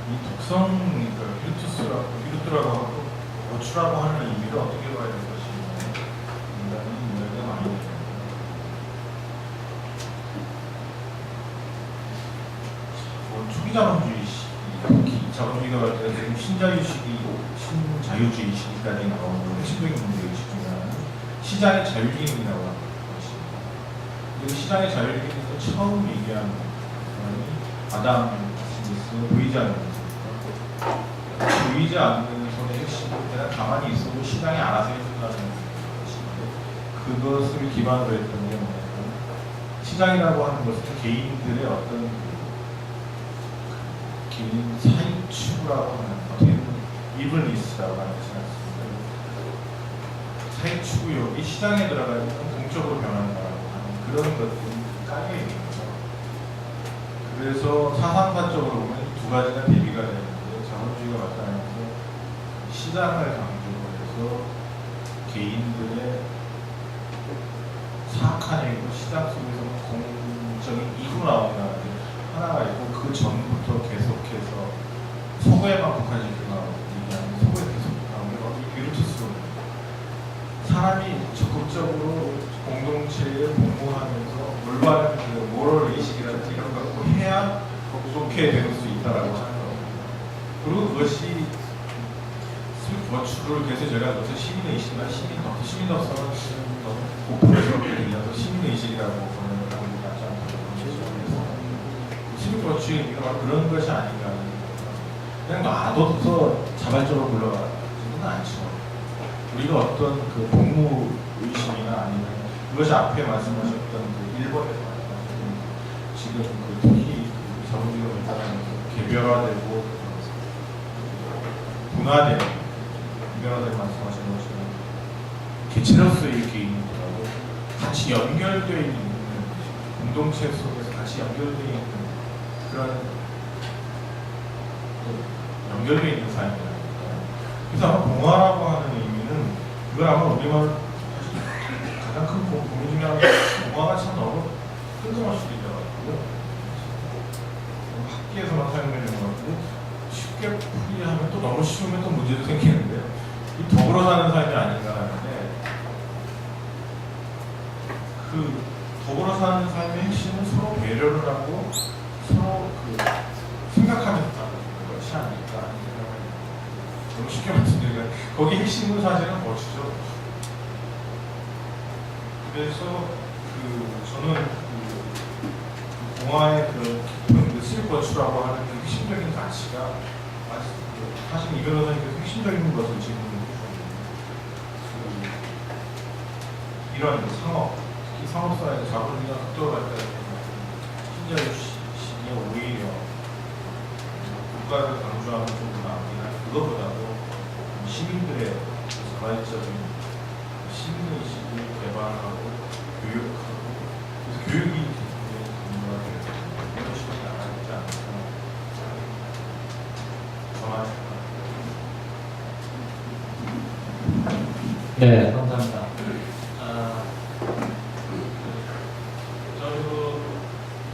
이 독성, 그러니까 비루트라고 하고 어추라고 하는 의미를 어떻게 봐야 될 것인가 굉장히 이야기가 많이 됩니다. 초기 자본주의 시기, 자본주의가 발달해서 지금 신자유주의 시기까지 나오는 핵심적인 문제의식 중에 하나는 시장의 자율기능이라고 하는 것입니다. 이 시장의 자율기능에서 처음 얘기하는 것이 아담 스미스 보이지 않는 것입니다. 보이지 않는 손의 핵심은 그냥 가만히 있어도 시장이 알아서 해준다는 것인데, 그것을 기반으로 했던 게 뭐냐면 시장이라고 하는 것은 개인들의 어떤 개인 사익추구라고 하는, 어떻게 보면 이블리스라고 하는 것이 않습니다. 사익추구욕이 시장에 들어가면 공적으로 변한다라고 하는 그런 것들이 깔려 있는 거죠. 그래서 사상사적으로 보면 두 가지가 대비가 되는데, 자본주의가 나타나면서 시장을 강조로 해서 개인들의 사악한 일이고 시장 속에서 공적인 이익으로 나온다는 게 하나가 있고, 그 전부터 계속해서 서구에만 국한시키고 얘기하는 서구에 계속 나오는 게 비루투스로 사람이 적극적으로 공동체에 복무하면서 올바른 그 모럴 의식이라든지 이런 걸 갖고 해야 좋게 될 수 있다라고 하는 겁니다. 그리고 그것이 버추를 그래서 제가 그것을 시민의식이나 시민덕성은 너무 고프레스럽게 들려서 시민의식이라고 보는 사람이 낫지 않다고 시민버추의 의미가 바로 그런 것이 아닌가. 그냥 놔둬서 자발적으로 굴러가지는 않죠. 우리가 어떤 그 복무 의식이나 아니면 그것이 앞에 말씀하셨던 그 일본에서 말씀하셨던 지금 그 특히 그 자본주의가 발달하면서 개별화되고 분화되는 변화되고 말씀하시는 것처럼 개체로서의 개인들하고 같이 연결되어 있는 공동체 속에서 같이 연결되어 있는 그런 연결되어 있는 삶이라는 거예요. 그래서 아마 봉화라고 하는 의미는 그걸 아마 우리말 가장 큰 고민 중에 하나가 봉화가 참 너무 뜬금없을 수도 있더라고요. 학기에서만 사용되는 것 같고 쉽게 풀이하면 또 너무 쉬우면 또 문제도 생기는데요. 이 더불어 사는 삶이 아닌가 하는데, 그 더불어 사는 삶의 핵심은 서로 배려를 하고 서로 그 생각하면서 사는 것이 아닐까 하는 생각을 해요. 너무 쉽게 말씀드리면 거기 핵심은 사실은 버추죠. 그래서 저는 그 공화의 그 깊은 실버추라고 하는 그 핵심적인 가치가 사실 이 변호사님께서 핵심적인 것을 지금 이런 상업, 특히 상업사회에서 자본주의가 극도로 발달하는 신자유 시기에 오히려 국가를 강조하는 쪽으로 아니라 그것보다도 시민들의 자발적인 시민의식을 개발하고 교육하고, 그래서 교육이 굉장히 중요하게 이런 식으로 나가야 되지 않을까 전화합니다. 네, 감사합니다. 저도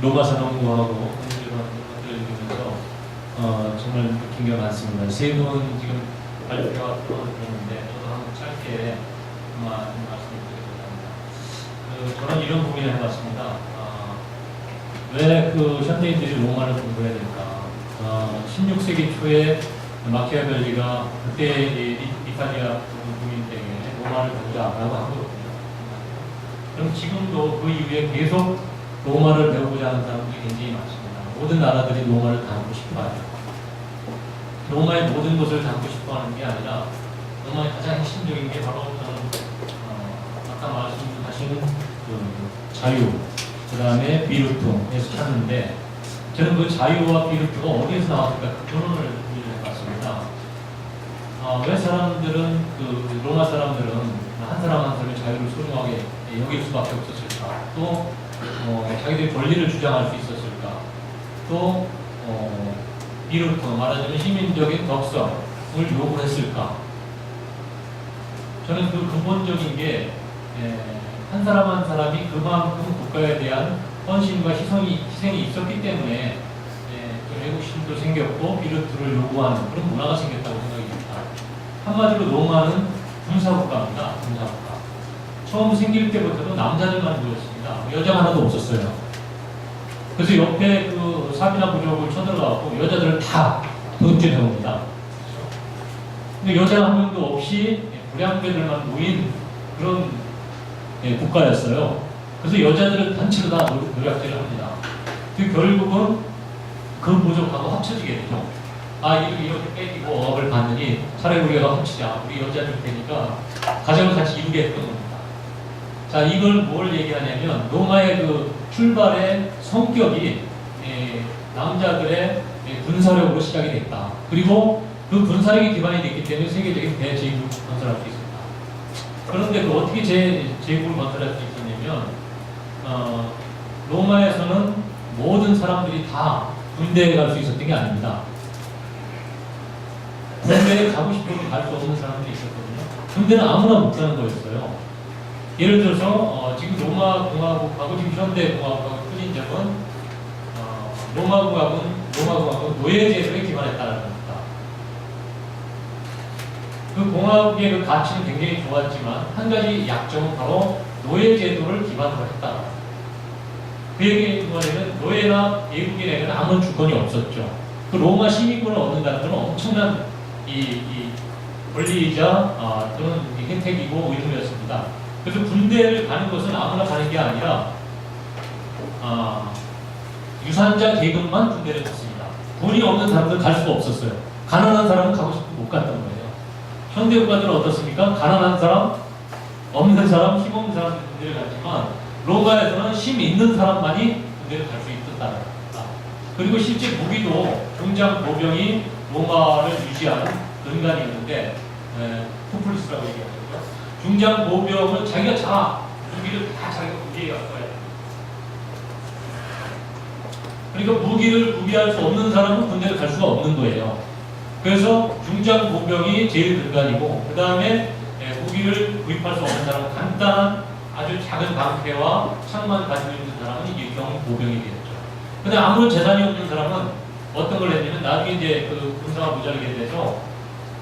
로마 산업공학하고 공부를 읽으면서 정말 느낀 게 많습니다. 세 분 지금 발표가 들었는데 저도 한번 짧게 말씀을 드리고자 합니다. 저는 이런 고민을 해봤습니다. 왜 그 현대인들이 로마를 공부해야 될까? 16세기 초에 마키아벨리가 그때 이탈리아 국민들에게 로마를 배우자라고 하거든요. 그럼 지금도 그 이후에 계속 로마를 배우고자 하는 사람들이 굉장히 많습니다. 모든 나라들이 로마를 담고 싶어 하죠. 로마의 모든 것을 담고 싶어 하는 게 아니라 로마의 가장 핵심적인 게 바로 아까 말씀하신 그 자유, 그 다음에 비루투에서 찾는데, 저는 그 자유와 비루투가 어디에서 나왔을까 그 근원을 해봤습니다. 왜 사람들은 로마 사람들은 한 사람 한 사람의 자유를 소중하게 여길 수밖에 없었을까? 또 자기들의 권리를 주장할 수 있었을까? 또 비루투, 말하자면 시민적인 덕성을 요구했을까? 저는 그 근본적인 게 한 사람 한 사람이 그만큼 국가에 대한 헌신과 희생이 있었기 때문에 좀 애국심도 생겼고, 또 비르투를 요구하는 그런 문화가 생겼다고 생각이 듭니다. 한마디로 로마는 군사국가입니다. 군사국가. 처음 생길 때부터도 남자들만 모였습니다. 여자가 하나도 없었어요. 그래서 옆에 그 사비나 부족을 쳐들어가고 여자들을 다 도둑질해 옵니다. 근데 여자 한 명도 없이 불량배들만 모인 그런 국가였어요. 그래서 여자들은 단체로 다 노략질을 합니다. 그 결국은 그 부족하고 합쳐지게 되죠. 아, 이렇게 뺏기고 억압을 받느니 차라리 우리가 합치자. 우리 여자들 되니까 가정을 같이 이루게 했던 겁니다. 자, 이걸 뭘 얘기하냐면 로마의 그 출발의 성격이 남자들의 군사력으로 시작이 됐다. 그리고 그 군사력이 기반이 됐기 때문에 세계적인 대제국을 건설할 수 있었다. 그런데 그 어떻게 제국을 건설할 수 있었냐면 로마에서는 모든 사람들이 다 군대에 갈 수 있었던 게 아닙니다. 군대에 가고 싶으면 갈 수 없는 사람들이 있었거든요. 군대는 아무나 못 가는 거였어요. 예를 들어서 지금 로마 공화국하고 지금 현대 공화국하고 틀린 점은 로마 공화국은 노예제도에 기반했다는 겁니다. 그 공화국의 그 가치는 굉장히 좋았지만 한 가지 약점은 바로 노예제도를 기반으로 했다. 그 얘기 뭐냐면 노예나 외국인에게는 아무런 주권이 없었죠. 그 로마 시민권을 얻는다는 건 엄청난 이 권리이자 또는 혜택이고 의무였습니다. 그래서 군대를 가는 것은 아무나 가는 게 아니라 유산자 계급만 군대를 갔습니다. 돈이 없는 사람들은 갈 수가 없었어요. 가난한 사람은 가고 싶고 못 갔던 거예요. 현대 국가들은 어떻습니까? 가난한 사람, 없는 사람, 힘 없는 사람들이 군대를 갔지만 로마에서는 힘 있는 사람만이 군대를 갈 수 있었다는 겁니다. 그리고 실제 무기도 중장 보병이 로마를 유지하는 근간이 있는데 쿠플루스라고 얘기하죠. 중장 보병은 자기가 무기를 다 자기가 구비해 갔어요. 그러니까 무기를 구비할 수 없는 사람은 군대를 갈 수가 없는 거예요. 그래서 중장 보병이 제일 근간이고 그 다음에 무기를 구입할 수 없는 사람은 간단한 아주 작은 방패와 창만 가지고 있는 사람은 이게 경보병이 되었죠. 근데 아무런 재산이 없는 사람은 어떤 걸 했냐면 나중에 이제 그 군사가 모자르게 돼서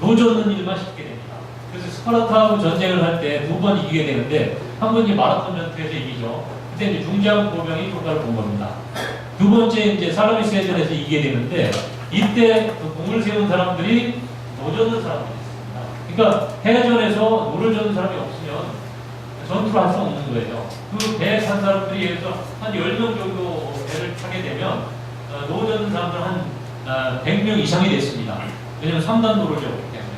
노젓는 일만 시키게 됩니다. 그래서 스파르타하고 전쟁을 할 때 2번 이기게 되는데 한 번 이제 마라톤 전투에서 이기죠. 그때 이제 중장 보병이 효과를 본 겁니다. 두 번째 이제 살라미스 해전에서 이기게 되는데 이때 그 공을 세운 사람들이 노젓는 사람들이 있습니다. 그러니까 해전에서 노를 젓는 사람이 없으면 전투를 할 수 없는 거예요. 그 배에 탄 사람들이 예를 들어서 한 10명 정도 배를 타게 되면 노 젓는 사람들 한 100명 이상이 됐습니다. 왜냐면 3단 노를 젓기 때문에.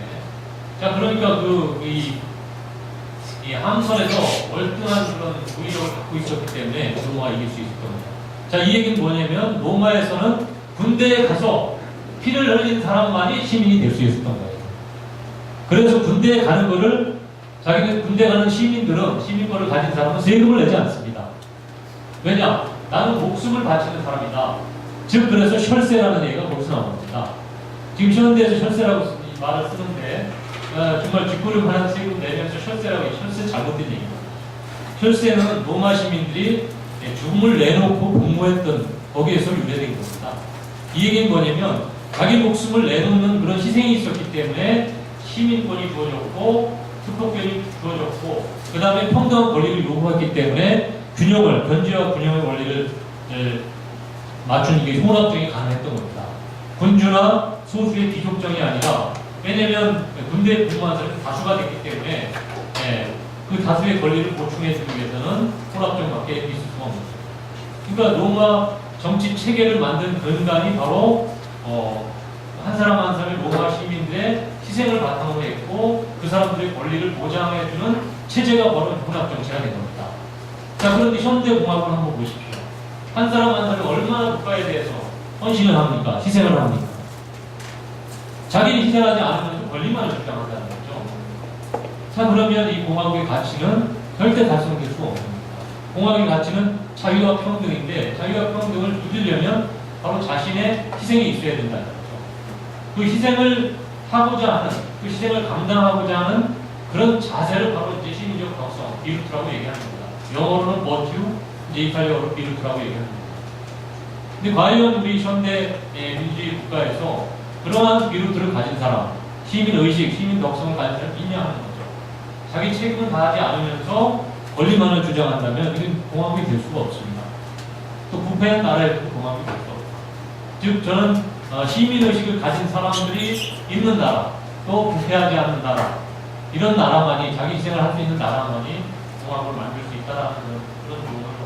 자, 그러니까 이 함선에서 월등한 그런 무기력을 갖고 있었기 때문에 로마가 이길 수 있었던 겁니다. 자, 이 얘기는 뭐냐면 로마에서는 군대에 가서 피를 흘린 사람만이 시민이 될 수 있었던 거예요. 그래서 군대에 가는 거를 자기는 군대 가는 시민들은 시민권을 가진 사람은 세금을 내지 않습니다. 왜냐? 나는 목숨을 바치는 사람이다. 즉 그래서 혈세라는 얘기가 거기서 나옵니다. 지금 현대에서 혈세라고 말을 쓰는데 정말 뒷구름하는 세금 내면서 혈세라고 해요. 혈세 잘못된 얘기입니다. 혈세는 로마 시민들이 죽음을 내놓고 복무했던 거기에서 유래된 겁니다. 이 얘기는 뭐냐면 자기 목숨을 내놓는 그런 희생이 있었기 때문에 시민권이 주어졌고 특권권이 주어졌고 그 다음에 평등한 권리를 요구했기 때문에 견제와 균형의 원리를 맞춘 이게 혼합정이 가능했던 겁니다. 군주나 소수의 귀족정이 아니라 왜냐하면 군대에 복무한 사람이 다수가 됐기 때문에 그 다수의 권리를 보충해주기 위해서는 혼합정밖에 있을 수가 없는 거죠. 그러니까 로마 정치 체계를 만든 근간이 바로 한 사람 한 사람의 로마 시민들의 희생을 바탕으로 했고 그 사람들의 권리를 보장해주는 체제가 바로 혼합정치가 된 겁니다. 자, 그런데 현대공화국을 한번 보십시오. 한 사람 한 사람이 얼마나 국가에 대해서 헌신을 합니까? 희생을 합니까? 자기는 희생하지 않으면 권리만을 주장한다는 거죠. 자, 그러면 이 공화국의 가치는 절대 달성될 수가 없습니다. 공화국의 가치는 자유와 평등인데 자유와 평등을 누리려면 바로 자신의 희생이 있어야 된다는 거죠. 그 희생을 하고자 하는, 그 희생을 감당하고자 하는 그런 자세를 바로 이제 시민적 각성, 비루트라고 얘기하는 겁니다. 영어로는 버튜, 이제 이탈리아어로 비루트라고 얘기하는 겁니다. 근데 과연 우리 현대 민주주의 국가에서 그러한 비루트를 가진 사람, 시민의식, 시민독성을 가진 사람이 있냐 하는 거죠. 자기 책임을 다하지 않으면서 권리만을 주장한다면 이건 공화국이 될 수가 없습니다. 또 부패한 나라에서도 공화국이 될 수 없다. 즉 저는 시민의식을 가진 사람들이 있는 나라, 또 부패하지 않는 나라, 이런 나라만이 자기 희생을 할 수 있는 나라만이 공화국을 만들 수 있다라는 그런 조언을